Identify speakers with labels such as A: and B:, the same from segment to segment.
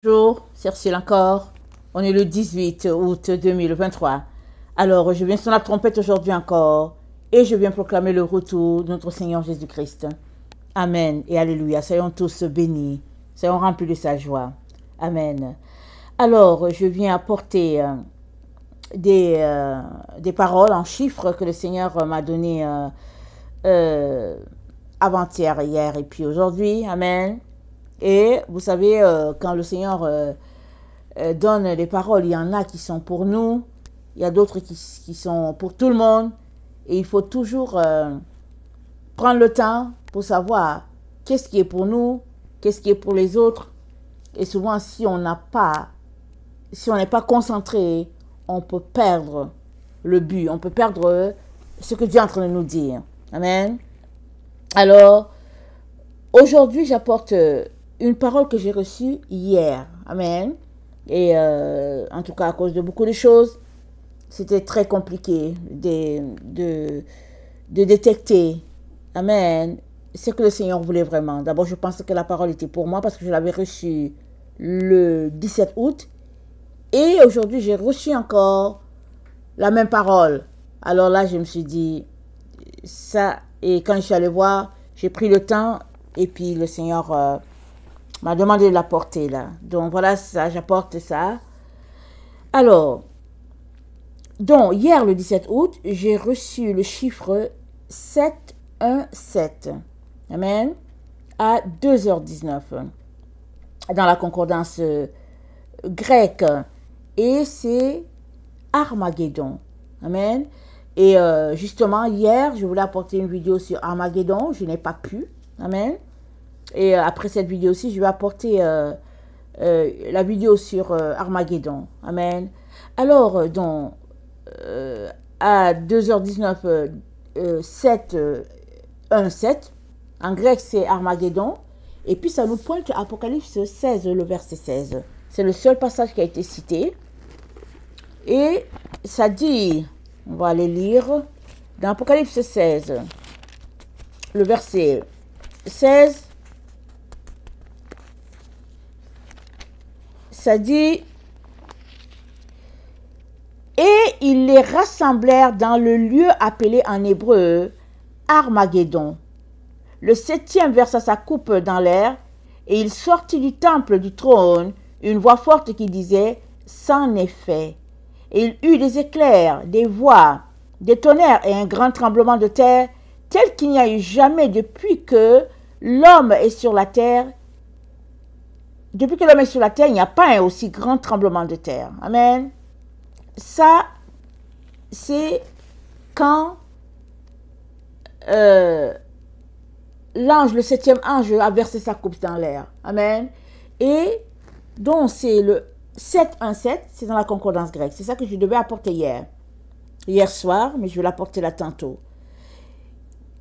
A: Bonjour, c'est Ursule encore. On est le 18 août 2023. Alors, je viens sur la trompette aujourd'hui encore et je viens proclamer le retour de notre Seigneur Jésus-Christ. Amen et Alléluia. Soyons tous bénis. Soyons remplis de sa joie. Amen. Alors, je viens apporter des paroles en chiffres que le Seigneur m'a données avant-hier, hier et puis aujourd'hui. Amen. Et vous savez, quand le Seigneur donne les paroles, il y en a qui sont pour nous, il y a d'autres qui sont pour tout le monde. Et il faut toujours prendre le temps pour savoir qu'est-ce qui est pour nous, qu'est-ce qui est pour les autres. Et souvent, si on n'est pas concentré, on peut perdre le but, on peut perdre ce que Dieu est en train de nous dire. Amen. Alors, aujourd'hui, j'apporte une parole que j'ai reçue hier. Amen. Et en tout cas, à cause de beaucoup de choses, c'était très compliqué de détecter. Amen. Ce que le Seigneur voulait vraiment. D'abord, je pensais que la parole était pour moi parce que je l'avais reçue le 17 août. Et aujourd'hui, j'ai reçu encore la même parole. Alors là, je me suis dit, ça, et quand je suis allée voir, j'ai pris le temps et puis le Seigneur m'a demandé de l'apporter là. Donc voilà, ça, j'apporte ça. Alors, donc hier le 17 août, j'ai reçu le chiffre 717. Amen. À 2h19. Dans la concordance grecque. Et c'est Armageddon. Amen. Et justement, hier, je voulais apporter une vidéo sur Armageddon. Je n'ai pas pu. Amen. Et après cette vidéo aussi, je vais apporter la vidéo sur Armageddon. Amen. Alors, donc, à 2h19, 7, 1, 7. En grec, c'est Armageddon. Et puis, ça nous pointe Apocalypse 16, le verset 16. C'est le seul passage qui a été cité. Et ça dit, on va aller lire, dans Apocalypse 16, le verset 16, ça dit, et ils les rassemblèrent dans le lieu appelé en hébreu Armageddon. Le septième versa sa coupe dans l'air, et il sortit du temple du trône une voix forte qui disait, c'en est fait. Et il eut des éclairs, des voix, des tonnerres et un grand tremblement de terre, tel qu'il n'y a eu jamais depuis que l'homme est sur la terre. Depuis que l'homme est sur la terre, il n'y a pas un aussi grand tremblement de terre. Amen. Ça, c'est quand l'ange, le septième ange, a versé sa coupe dans l'air. Amen. Et donc, c'est le 717, c'est dans la concordance grecque. C'est ça que je devais apporter hier soir, mais je vais l'apporter là tantôt.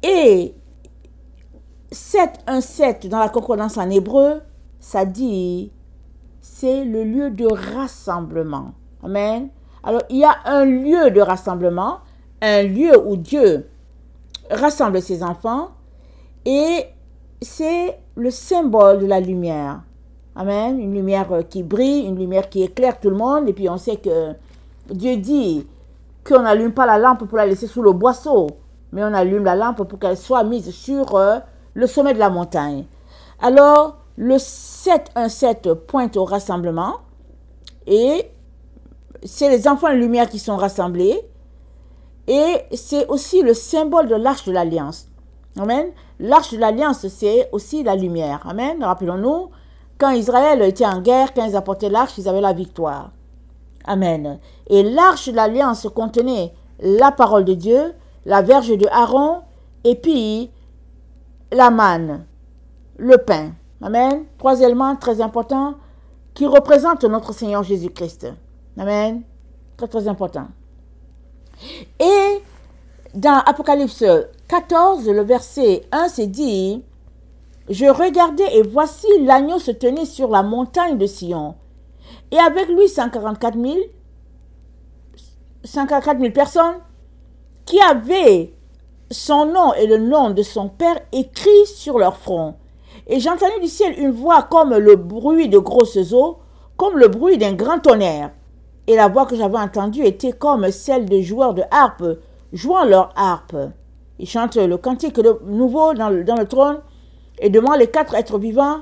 A: Et 717 dans la concordance en hébreu, ça dit, c'est le lieu de rassemblement. Amen. Alors, il y a un lieu de rassemblement, un lieu où Dieu rassemble ses enfants, et c'est le symbole de la lumière. Amen. Une lumière qui brille, une lumière qui éclaire tout le monde. Et puis on sait que Dieu dit qu'on n'allume pas la lampe pour la laisser sous le boisseau, mais on allume la lampe pour qu'elle soit mise sur le sommet de la montagne. Alors, le 717 pointe au rassemblement. Et c'est les enfants de lumière qui sont rassemblés. Et c'est aussi le symbole de l'arche de l'alliance. Amen. L'arche de l'alliance, c'est aussi la lumière. Amen. Rappelons-nous, quand Israël était en guerre, quand ils apportaient l'arche, ils avaient la victoire. Amen. Et l'arche de l'alliance contenait la parole de Dieu, la verge de Aaron, et puis la manne, le pain. Amen. Trois éléments très importants qui représentent notre Seigneur Jésus-Christ. Amen. Très, très important. Et dans Apocalypse 14, le verset 1, c'est dit, « Je regardais et voici l'agneau se tenait sur la montagne de Sion. Et avec lui 144 000 personnes qui avaient son nom et le nom de son Père écrit sur leur front. Et j'entendis du ciel une voix comme le bruit de grosses eaux, comme le bruit d'un grand tonnerre. Et la voix que j'avais entendue était comme celle de joueurs de harpe jouant leur harpe. Ils chantent le cantique nouveau dans le trône et devant les 4 êtres vivants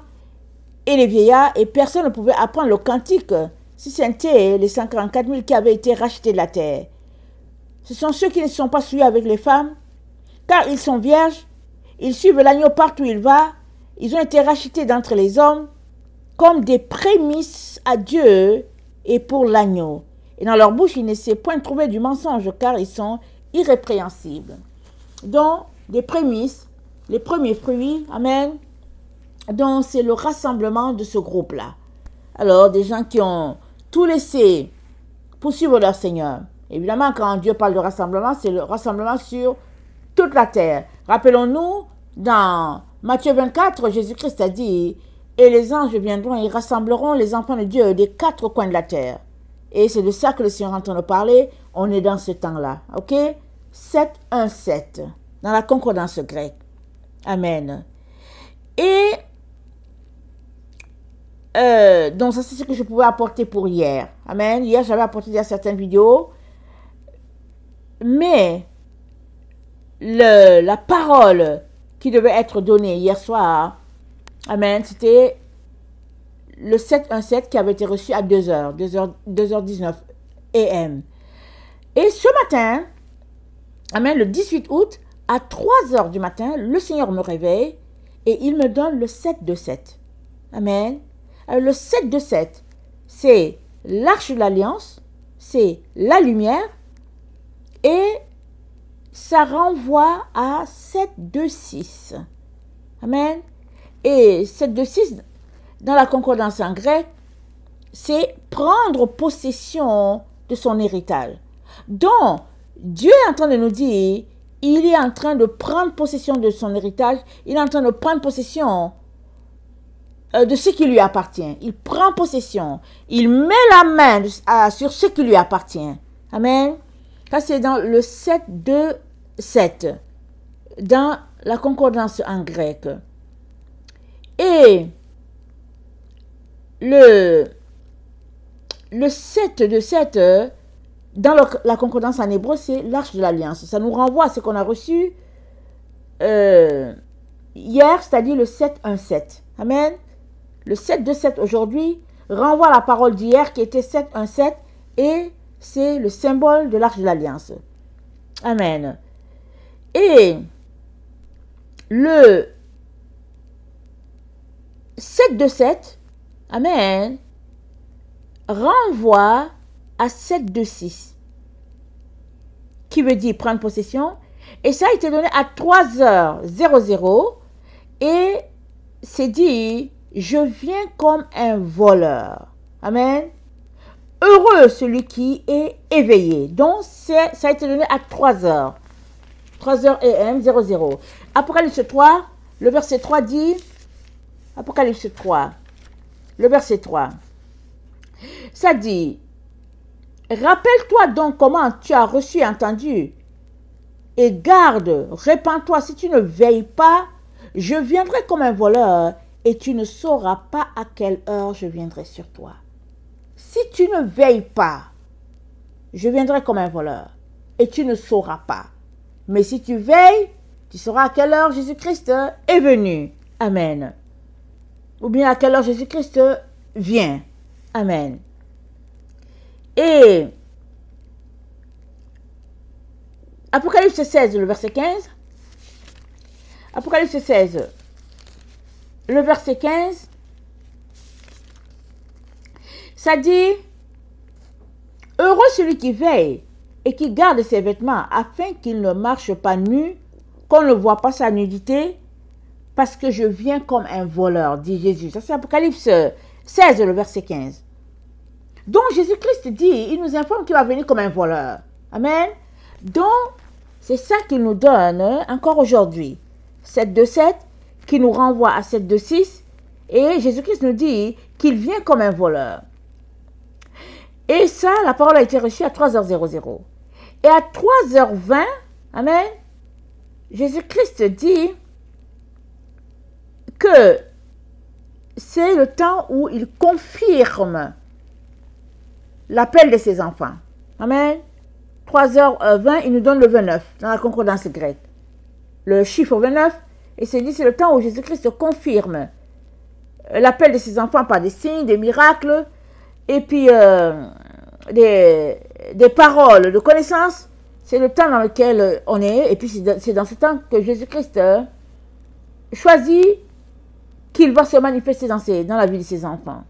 A: et les vieillards, et personne ne pouvait apprendre le cantique si c'était les 144 000 qui avaient été rachetés de la terre. Ce sont ceux qui ne se sont pas souillés avec les femmes, car ils sont vierges, ils suivent l'agneau partout où il va, ils ont été rachetés d'entre les hommes comme des prémices à Dieu et pour l'agneau. Et dans leur bouche, il ne s'est point trouvé du mensonge, car ils sont irrépréhensibles. Donc, des prémices, les premiers fruits, amen. Donc, c'est le rassemblement de ce groupe-là. Alors, des gens qui ont tout laissé pour suivre leur Seigneur. Évidemment, quand Dieu parle de rassemblement, c'est le rassemblement sur toute la terre. Rappelons-nous, dans Matthieu 24, Jésus-Christ a dit, « Et les anges viendront et rassembleront les enfants de Dieu des 4 coins de la terre. » Et c'est de ça que le Seigneur est en train de parler. On est dans ce temps-là. OK? 7, 1, 7. Dans la concordance grecque. Amen. Et donc ça c'est ce que je pouvais apporter pour hier. Amen. Hier j'avais apporté déjà certaines vidéos. Mais la parole qui devait être donnée hier soir, amen, c'était le 717 qui avait été reçu à 2h19 AM. Et ce matin, amen, le 18 août, à 3h du matin, le Seigneur me réveille et il me donne le 727. Amen. Alors, le 727, c'est l'arche de l'alliance, c'est la lumière et ça renvoie à 726. Amen. Et 726, dans la concordance en grec, c'est prendre possession de son héritage. Donc, Dieu est en train de nous dire, il est en train de prendre possession de son héritage, il est en train de prendre possession de ce qui lui appartient. Il prend possession, il met la main sur ce qui lui appartient. Amen. Ça, c'est dans le 727, dans la concordance en grec. Et le 727, dans la concordance en hébreu, c'est l'arche de l'alliance. Ça nous renvoie à ce qu'on a reçu hier, c'est-à-dire le 717. Amen. Le 727 aujourd'hui renvoie à la parole d'hier qui était 717 et c'est le symbole de l'arche de l'alliance. Amen. Et le 727, amen, renvoie à 726, qui veut dire prendre possession. Et ça a été donné à 3h00 et c'est dit, je viens comme un voleur. Amen. Heureux celui qui est éveillé. Donc, ça a été donné à 3h. 3h AM 00. Apocalypse 3, le verset 3 dit, Apocalypse 3, le verset 3, ça dit, rappelle-toi donc comment tu as reçu et entendu, et garde, répands-toi, si tu ne veilles pas, je viendrai comme un voleur, et tu ne sauras pas à quelle heure je viendrai sur toi. Si tu ne veilles pas, je viendrai comme un voleur, et tu ne sauras pas. Mais si tu veilles, tu sauras à quelle heure Jésus-Christ est venu. Amen. Ou bien à quelle heure Jésus-Christ vient. Amen. Et Apocalypse 16, le verset 15. Apocalypse 16, le verset 15. Ça dit, heureux celui qui veille et qui garde ses vêtements afin qu'il ne marche pas nu, qu'on ne voit pas sa nudité, parce que je viens comme un voleur, dit Jésus. Ça c'est Apocalypse 16, le verset 15. Donc Jésus-Christ dit, il nous informe qu'il va venir comme un voleur. Amen. Donc, c'est ça qu'il nous donne encore aujourd'hui. 727 qui nous renvoie à 726. Et Jésus-Christ nous dit qu'il vient comme un voleur. Et ça, la parole a été reçue à 3h00. Et à 3h20, amen, Jésus-Christ dit que c'est le temps où il confirme l'appel de ses enfants. Amen. 3h20, il nous donne le 29 dans la concordance grecque. Le chiffre 29, et c'est dit, c'est le temps où Jésus-Christ confirme l'appel de ses enfants par des signes, des miracles, et puis des paroles de connaissance. C'est le temps dans lequel on est, et puis c'est dans ce temps que Jésus-Christ choisit qu'il va se manifester dans la vie de ses enfants.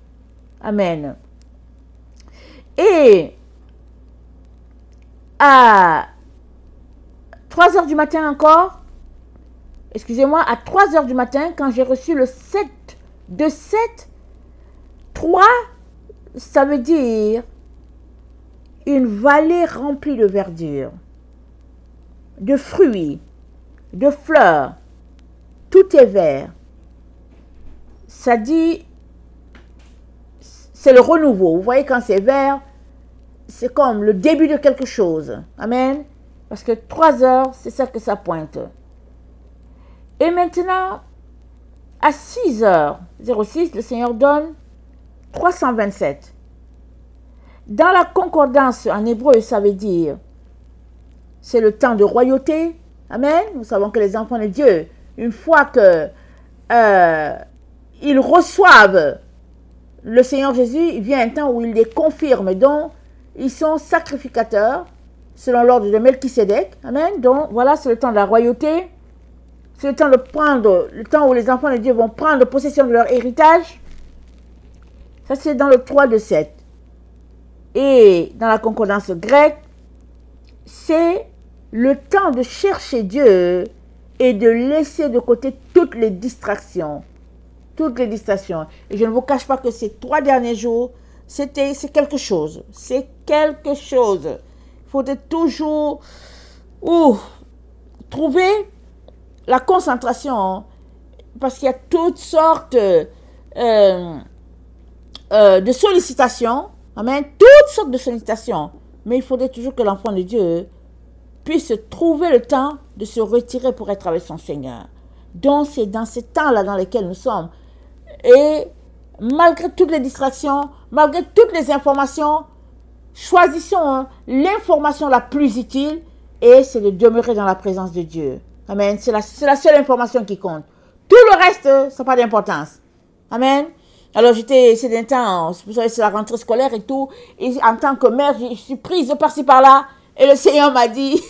A: Amen. Et à 3h du matin encore, excusez-moi, à 3h du matin, quand j'ai reçu le 7 de 7, 3, ça veut dire une vallée remplie de verdure, de fruits, de fleurs, tout est vert. Ça dit, c'est le renouveau. Vous voyez, quand c'est vert, c'est comme le début de quelque chose. Amen. Parce que 3h, c'est ça que ça pointe. Et maintenant, à 6h06, le Seigneur donne 327. Dans la concordance en hébreu, ça veut dire, c'est le temps de royauté. Amen. Nous savons que les enfants de Dieu, une fois que ils reçoivent le Seigneur Jésus, il vient un temps où il les confirme. Donc, ils sont sacrificateurs, selon l'ordre de Melchisédek. Amen. Donc, voilà, c'est le temps de la royauté. C'est le temps le temps où les enfants de Dieu vont prendre possession de leur héritage. Ça, c'est dans le 3 de 7. Et dans la concordance grecque, c'est le temps de chercher Dieu et de laisser de côté toutes les distractions. Toutes les distractions. Et je ne vous cache pas que ces 3 derniers jours, c'est quelque chose. C'est quelque chose. Il faut toujours trouver la concentration, parce qu'il y a toutes sortes de sollicitations. Amen. Toutes sortes de sollicitations. Mais il faudrait toujours que l'enfant de Dieu puisse trouver le temps de se retirer pour être avec son Seigneur. Donc, c'est dans ces temps-là dans lesquels nous sommes. Et malgré toutes les distractions, malgré toutes les informations, choisissons l'information la plus utile, et c'est de demeurer dans la présence de Dieu. Amen. C'est la seule information qui compte. Tout le reste, ça n'a pas d'importance. Amen. Alors, c'est d'un temps, vous savez, c'est la rentrée scolaire et tout. Et en tant que mère, je suis prise de par-ci par-là. Et le Seigneur m'a dit,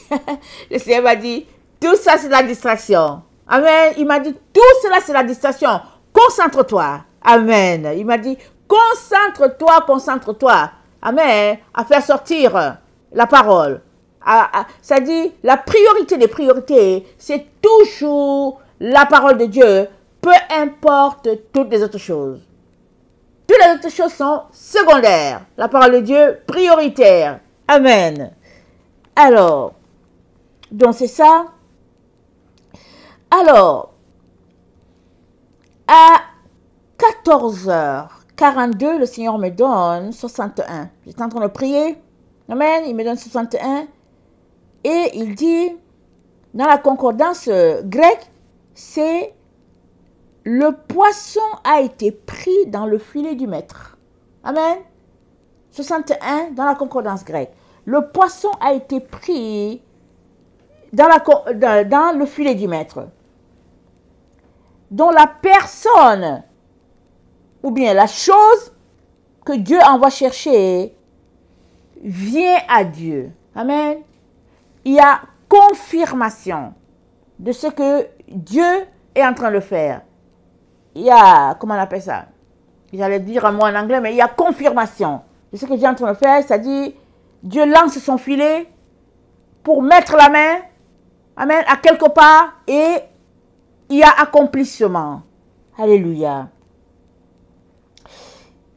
A: tout ça, c'est la distraction. Amen. Il m'a dit, tout cela, c'est la distraction. Concentre-toi. Amen. Il m'a dit, concentre-toi. Amen. À faire sortir la parole. Ça dit, la priorité des priorités, c'est toujours la parole de Dieu, peu importe toutes les autres choses. Toutes les autres choses sont secondaires. La parole de Dieu, prioritaire. Amen. Alors, donc c'est ça. Alors, à 14h42, le Seigneur me donne 61. J'étais en train de prier. Amen. Il me donne 61. Et il dit, dans la concordance grecque, c'est le poisson a été pris dans le filet du maître. Amen. 61 dans la concordance grecque. Le poisson a été pris dans le filet du maître. Dont la personne, ou bien la chose que Dieu envoie chercher, vient à Dieu. Amen. Il y a confirmation de ce que Dieu est en train de faire. Il y a, comment on appelle ça? J'allais dire un mot en anglais, mais il y a confirmation de ce que Dieu est en train de faire. C'est-à-dire, Dieu lance son filet pour mettre la main, amen, à quelque part, et il y a accomplissement. Alléluia.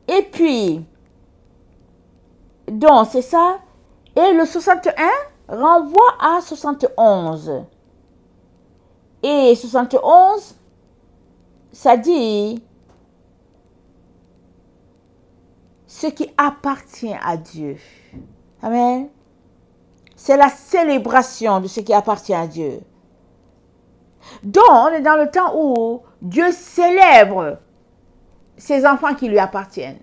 A: Et puis, donc, c'est ça. Et le 61 renvoie à 71. Et 71, ça dit ce qui appartient à Dieu. Amen. C'est la célébration de ce qui appartient à Dieu. Donc, on est dans le temps où Dieu célèbre ses enfants qui lui appartiennent.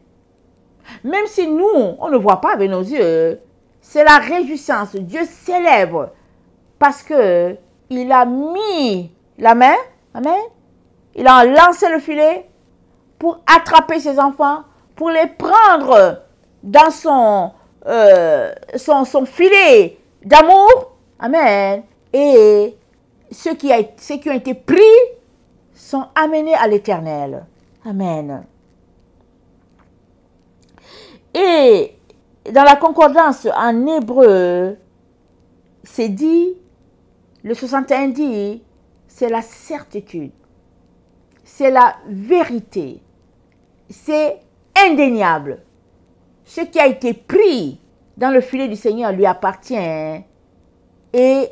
A: Même si nous, on ne voit pas avec nos yeux, c'est la réjouissance. Dieu célèbre parce que il a mis la main, amen, il a lancé le filet pour attraper ses enfants, pour les prendre dans son filet d'amour, amen, et ceux qui ont été pris sont amenés à l'éternel, amen. Et dans la concordance en hébreu, c'est dit, le 61 dit, c'est la certitude, c'est la vérité, c'est indéniable. Ce qui a été pris dans le filet du Seigneur lui appartient. Et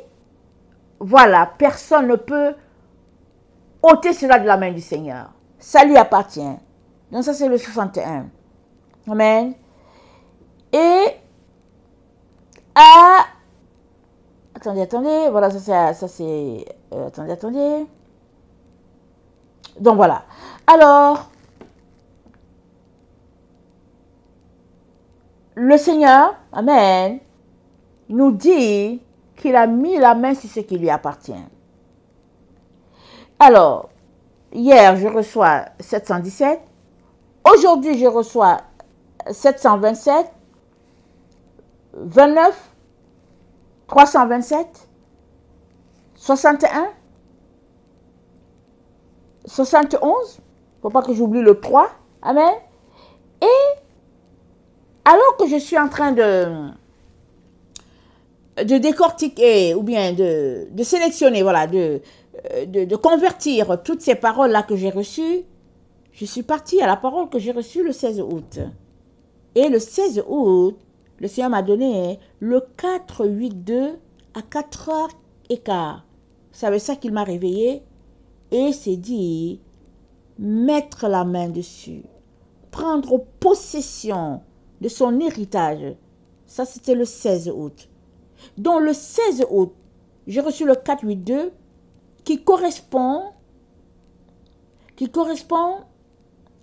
A: voilà, personne ne peut ôter cela de la main du Seigneur. Ça lui appartient. Donc ça c'est le 61. Amen. Et attendez, voilà, ça c'est, attendez. Donc voilà. Alors, le Seigneur, amen, nous dit qu'il a mis la main sur ce qui lui appartient. Alors, hier, je reçois 717. Aujourd'hui, je reçois 727, 29, 327, 61, 71. Il ne faut pas que j'oublie le 3. Amen. Et alors que je suis en train de décortiquer ou bien de sélectionner, voilà, de convertir toutes ces paroles-là que j'ai reçues, je suis partie à la parole que j'ai reçue le 16 août. Et le 16 août, le Seigneur m'a donné le 4-8-2 à 4h15. Vous savez ça qu'il m'a réveillé et s'est dit, mettre la main dessus, prendre possession de son héritage. Ça, c'était le 16 août. Donc, le 16 août, j'ai reçu le 4-8-2 qui correspond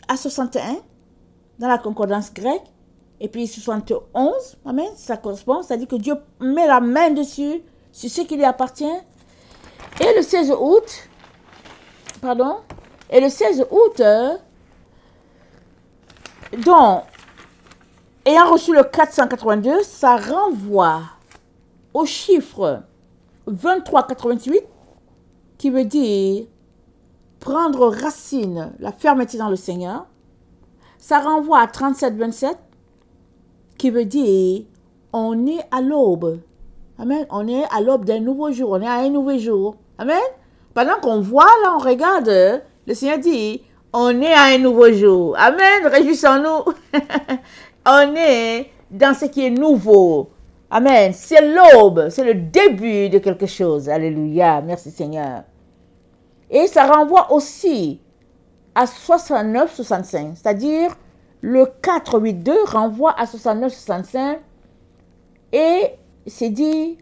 A: à 61 dans la concordance grecque. Et puis 71, amen, ça correspond, c'est-à-dire que Dieu met la main dessus, sur ce qui lui appartient. Et le 16 août, donc, ayant reçu le 482, ça renvoie au chiffre 2388, qui veut dire prendre racine, la fermeté dans le Seigneur. Ça renvoie à 3727, qui veut dire on est à l'aube. Amen. On est à l'aube d'un nouveau jour. On est à un nouveau jour. Amen. Pendant qu'on voit, là, on regarde, le Seigneur dit on est à un nouveau jour. Amen. Réjouissons-nous. On est dans ce qui est nouveau. Amen. C'est l'aube. C'est le début de quelque chose. Alléluia. Merci Seigneur. Et ça renvoie aussi à 69-65. C'est-à-dire le 4-8-2 renvoie à 69-65. Et c'est dit,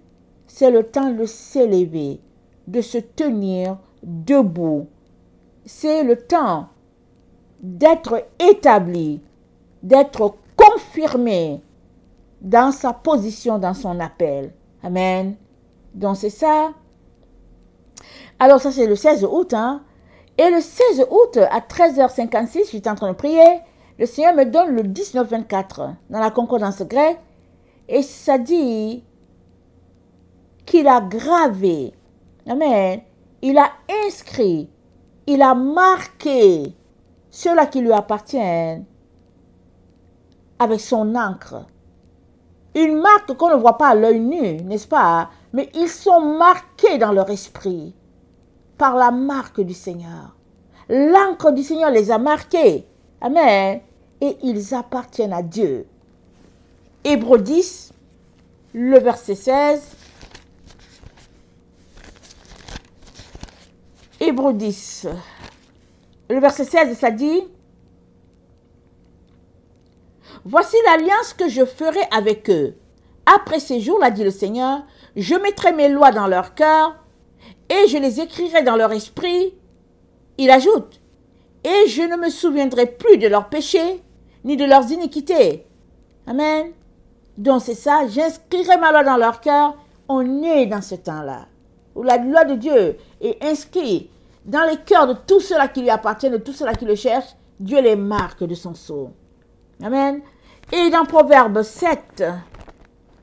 A: c'est le temps de s'élever, de se tenir debout. C'est le temps d'être établi, d'être confirmé dans sa position, dans son appel. Amen. Donc c'est ça. Alors ça c'est le 16 août. Hein? Et le 16 août à 13h56, j'étais en train de prier. Le Seigneur me donne le 19-24 dans la concordance grecque. Et ça dit qu'il a gravé. Amen. Il a inscrit. Il a marqué ceux-là qui lui appartiennent avec son encre. Une marque qu'on ne voit pas à l'œil nu, n'est-ce pas? Mais ils sont marqués dans leur esprit par la marque du Seigneur. L'encre du Seigneur les a marqués. Amen. Et ils appartiennent à Dieu. Hébreux 10, le verset 16. Hébreux 10, le verset 16, ça dit « Voici l'alliance que je ferai avec eux. Après ces jours-là, dit le Seigneur, je mettrai mes lois dans leur cœur et je les écrirai dans leur esprit. » Il ajoute « Et je ne me souviendrai plus de leurs péchés, ni de leurs iniquités. Amen. Donc c'est ça, j'inscrirai ma loi dans leur cœur. On est dans ce temps-là, où la loi de Dieu est inscrite dans les cœurs de tous ceux-là qui lui appartiennent, de tous ceux-là qui le cherchent. Dieu les marque de son sceau. Amen. Et dans Proverbe 7,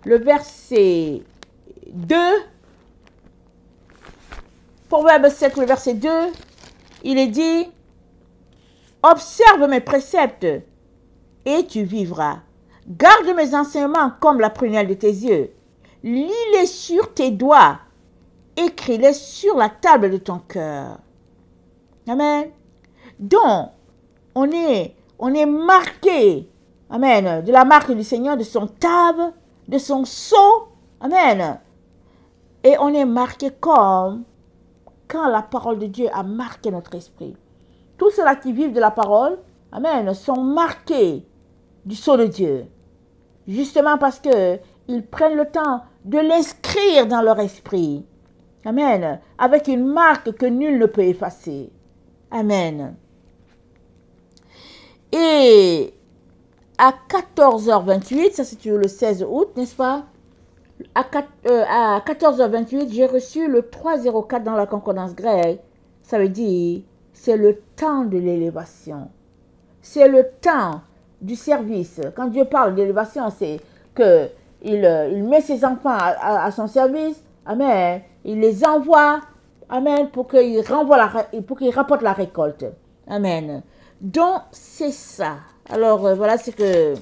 A: le verset 2, Proverbe 7, le verset 2, il est dit, « Observe mes préceptes et tu vivras. Garde mes enseignements comme la prunelle de tes yeux. Lis-les sur tes doigts. Écris-les sur la table de ton cœur. » Amen. Donc, on est marqué, amen, de la marque du Seigneur, de son table, de son sceau, amen. Et on est marqué comme quand la parole de Dieu a marqué notre esprit. Tous ceux-là qui vivent de la parole, amen, sont marqués du sceau de Dieu. Justement parce qu'ils prennent le temps de l'inscrire dans leur esprit. Amen. Avec une marque que nul ne peut effacer. Amen. Et à 14h28, ça c'est le 16 août, n'est-ce pas? À 14h28, j'ai reçu le 304 dans la concordance grecque. Ça veut dire, c'est le temps de l'élévation. C'est le temps du service. Quand Dieu parle d'élévation, c'est qu'il met ses enfants à son service. Amen. Il les envoie. Amen. Pour qu'ils rapportent la récolte. Amen. Donc, c'est ça. Alors, voilà ce que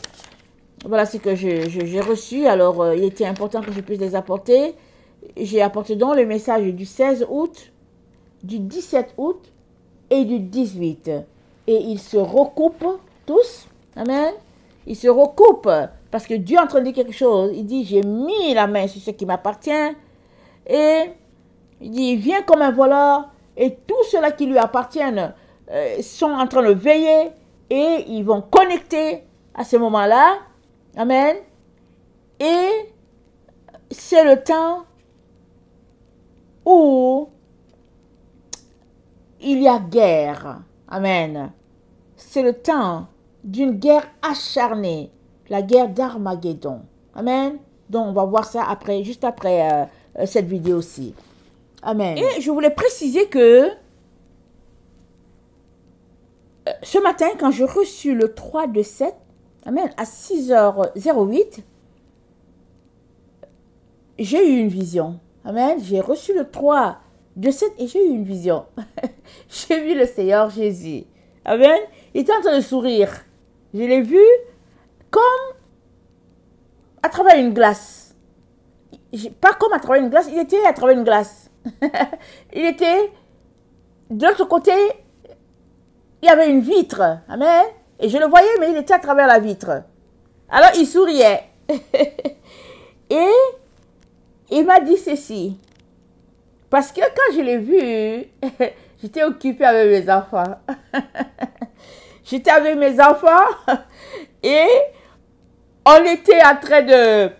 A: j'ai reçu. Alors, il était important que je puisse les apporter. J'ai apporté donc le message du 16 août, du 17 août et du 18. Et ils se recoupent tous. Amen. Ils se recoupent parce que Dieu est en train de dire quelque chose. Il dit, j'ai mis la main sur ce qui m'appartient. Et il dit, il vient comme un voleur. Et tous ceux-là qui lui appartiennent sont en train de veiller. Et ils vont connecter à ce moment-là. Amen. Et c'est le temps où il y a guerre. Amen. C'est le temps d'une guerre acharnée. La guerre d'Armageddon. Amen. Donc on va voir ça après, juste après cette vidéo-ci. Amen. Et je voulais préciser que ce matin, quand j'ai reçu le 3 de 7, amen, à 6h08, j'ai eu une vision. Amen. J'ai reçu le 3 de 7 et j'ai eu une vision. J'ai vu le Seigneur Jésus. Amen. Il était en train de sourire. Je l'ai vu comme à travers une glace. Pas comme à travers une glace, il était à travers une glace. Il était de l'autre côté. Il y avait une vitre, amen, et je le voyais, mais il était à travers la vitre. Alors, il souriait. Et il m'a dit ceci. Parce que quand je l'ai vu, j'étais occupée avec mes enfants. J'étais avec mes enfants et on était en train de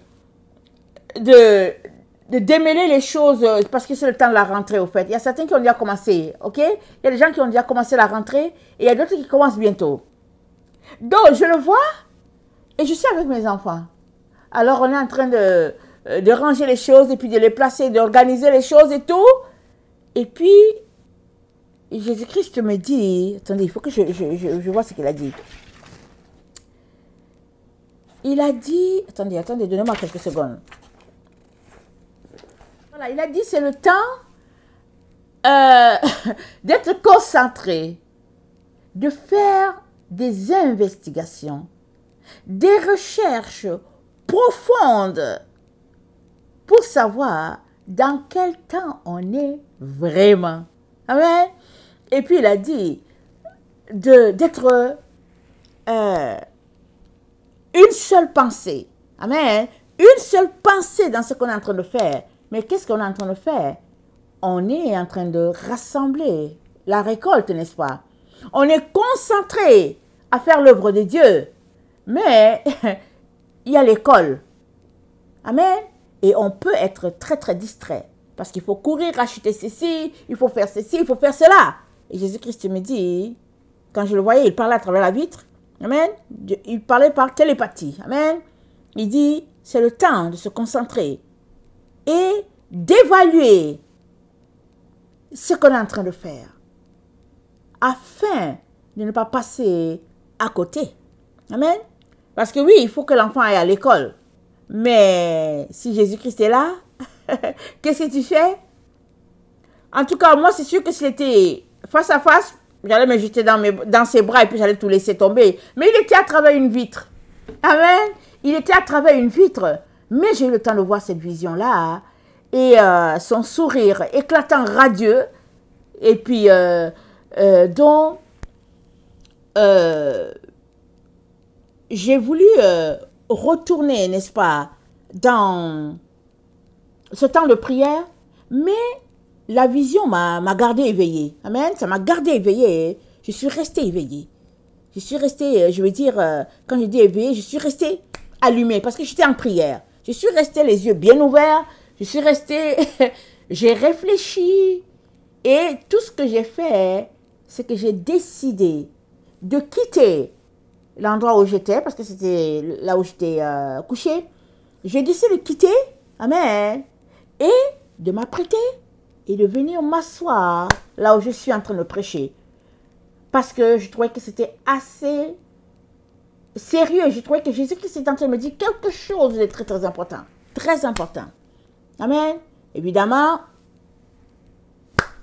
A: démêler les choses parce que c'est le temps de la rentrée au fait. Il y a certains qui ont déjà commencé, ok? Il y a des gens qui ont déjà commencé la rentrée et il y a d'autres qui commencent bientôt. Donc, je le vois et je suis avec mes enfants. Alors, on est en train de ranger les choses et puis de les placer, d'organiser les choses et tout. Et puis, Jésus-Christ me dit, attendez, il faut que je vois ce qu'il a dit. Il a dit, attendez, donnez-moi quelques secondes. Voilà, il a dit, c'est le temps d'être concentré, de faire des investigations, des recherches profondes pour savoir dans quel temps on est vraiment. Amen. Et puis il a dit d'être une seule pensée. Amen. Une seule pensée dans ce qu'on est en train de faire. Mais qu'est-ce qu'on est en train de faire? On est en train de rassembler la récolte, n'est-ce pas? On est concentré à faire l'œuvre de Dieu. Mais il y a l'école. Amen. Et on peut être très, très distrait. Parce qu'il faut courir, acheter ceci, il faut faire ceci, il faut faire cela. Et Jésus-Christ me dit, quand je le voyais, il parlait à travers la vitre. Amen. Il parlait par télépathie. Amen. Il dit, c'est le temps de se concentrer et d'évaluer ce qu'on est en train de faire afin de ne pas passer à côté. Amen. Parce que oui, il faut que l'enfant aille à l'école. Mais si Jésus-Christ est là, qu'est-ce que tu fais? En tout cas, moi, c'est sûr que si j'étais face à face, j'allais me jeter dans ses bras et puis j'allais tout laisser tomber. Mais il était à travers une vitre. Amen. Il était à travers une vitre. Mais j'ai eu le temps de voir cette vision-là. Et son sourire éclatant, radieux. Et puis, donc, j'ai voulu retourner, n'est-ce pas, dans ce temps de prière. Mais la vision m'a gardé éveillée. Amen. Ça m'a gardé éveillée. Je suis restée éveillée. Je suis restée, je veux dire, quand je dis éveillée, je suis restée allumée parce que j'étais en prière. Je suis restée les yeux bien ouverts. Je suis restée, j'ai réfléchi. Et tout ce que j'ai fait, c'est que j'ai décidé de quitter l'endroit où j'étais, parce que c'était là où j'étais couchée. J'ai décidé de quitter, amen, et de m'apprêter et de venir m'asseoir là où je suis en train de prêcher. Parce que je trouvais que c'était assez sérieux. Je trouvais que Jésus-Christ était en train de me dire quelque chose de très très important. Très important. Amen. Évidemment,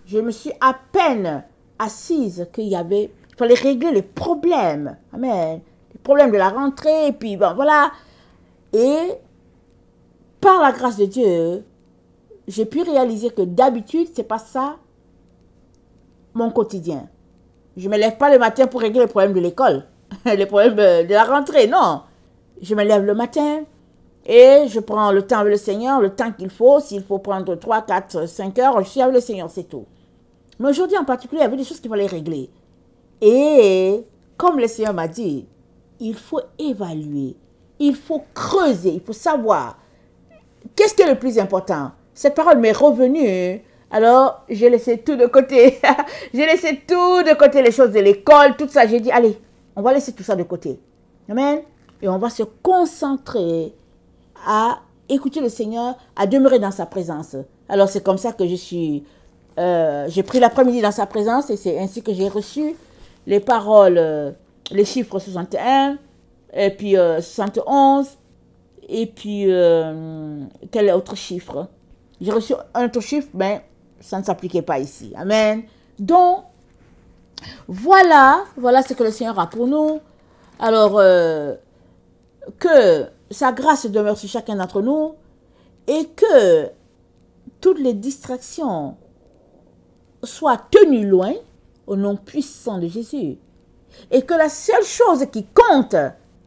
A: je me suis à peine assise qu'il fallait régler les problèmes. Amen. Les problèmes de la rentrée, et puis bon, voilà. Et par la grâce de Dieu, j'ai pu réaliser que d'habitude, c'est pas ça mon quotidien. Je ne me lève pas le matin pour régler les problèmes de l'école, les problèmes de la rentrée, non. Je me lève le matin et je prends le temps avec le Seigneur, le temps qu'il faut. S'il faut prendre 3, 4, 5 heures, je suis avec le Seigneur, c'est tout. Mais aujourd'hui en particulier, il y avait des choses qu'il fallait régler. Et comme le Seigneur m'a dit, il faut évaluer, il faut creuser, il faut savoir qu'est-ce qui est le plus important. Cette parole m'est revenue, alors j'ai laissé tout de côté. J'ai laissé tout de côté, les choses de l'école, tout ça. J'ai dit, allez, on va laisser tout ça de côté. Amen. Et on va se concentrer à écouter le Seigneur, à demeurer dans sa présence. Alors c'est comme ça que j'ai pris l'après-midi dans sa présence et c'est ainsi que j'ai reçu les paroles, les chiffres 61, et puis 71, et puis quel autre chiffre? J'ai reçu un autre chiffre, mais ça ne s'appliquait pas ici. Amen. Donc, voilà ce que le Seigneur a pour nous. Alors, que sa grâce demeure sur chacun d'entre nous et que toutes les distractions soient tenues loin au nom puissant de Jésus. Et que la seule chose qui compte,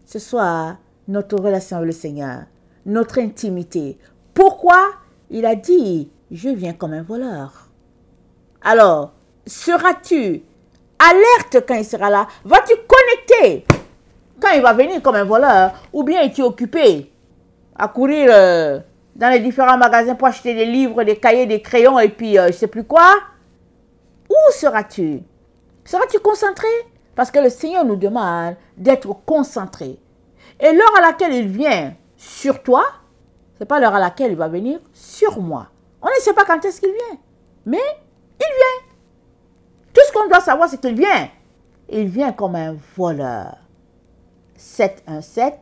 A: ce soit notre relation avec le Seigneur, notre intimité. Pourquoi? Il a dit, je viens comme un voleur. Alors, seras-tu alerte quand il sera là? Vas-tu connecter quand il va venir comme un voleur? Ou bien es-tu occupé à courir dans les différents magasins pour acheter des livres, des cahiers, des crayons et puis je ne sais plus quoi? Où seras-tu? Seras-tu concentré? Parce que le Seigneur nous demande d'être concentré. Et l'heure à laquelle il vient sur toi, ce n'est pas l'heure à laquelle il va venir sur moi. On ne sait pas quand est-ce qu'il vient. Mais il vient. Tout ce qu'on doit savoir, c'est qu'il vient. Il vient comme un voleur. 717,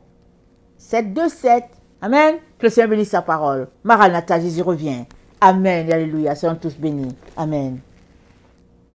A: 727. Amen. Que le Seigneur bénisse sa parole. Maranatha, Jésus revient. Amen. Alléluia. Soyons tous bénis. Amen.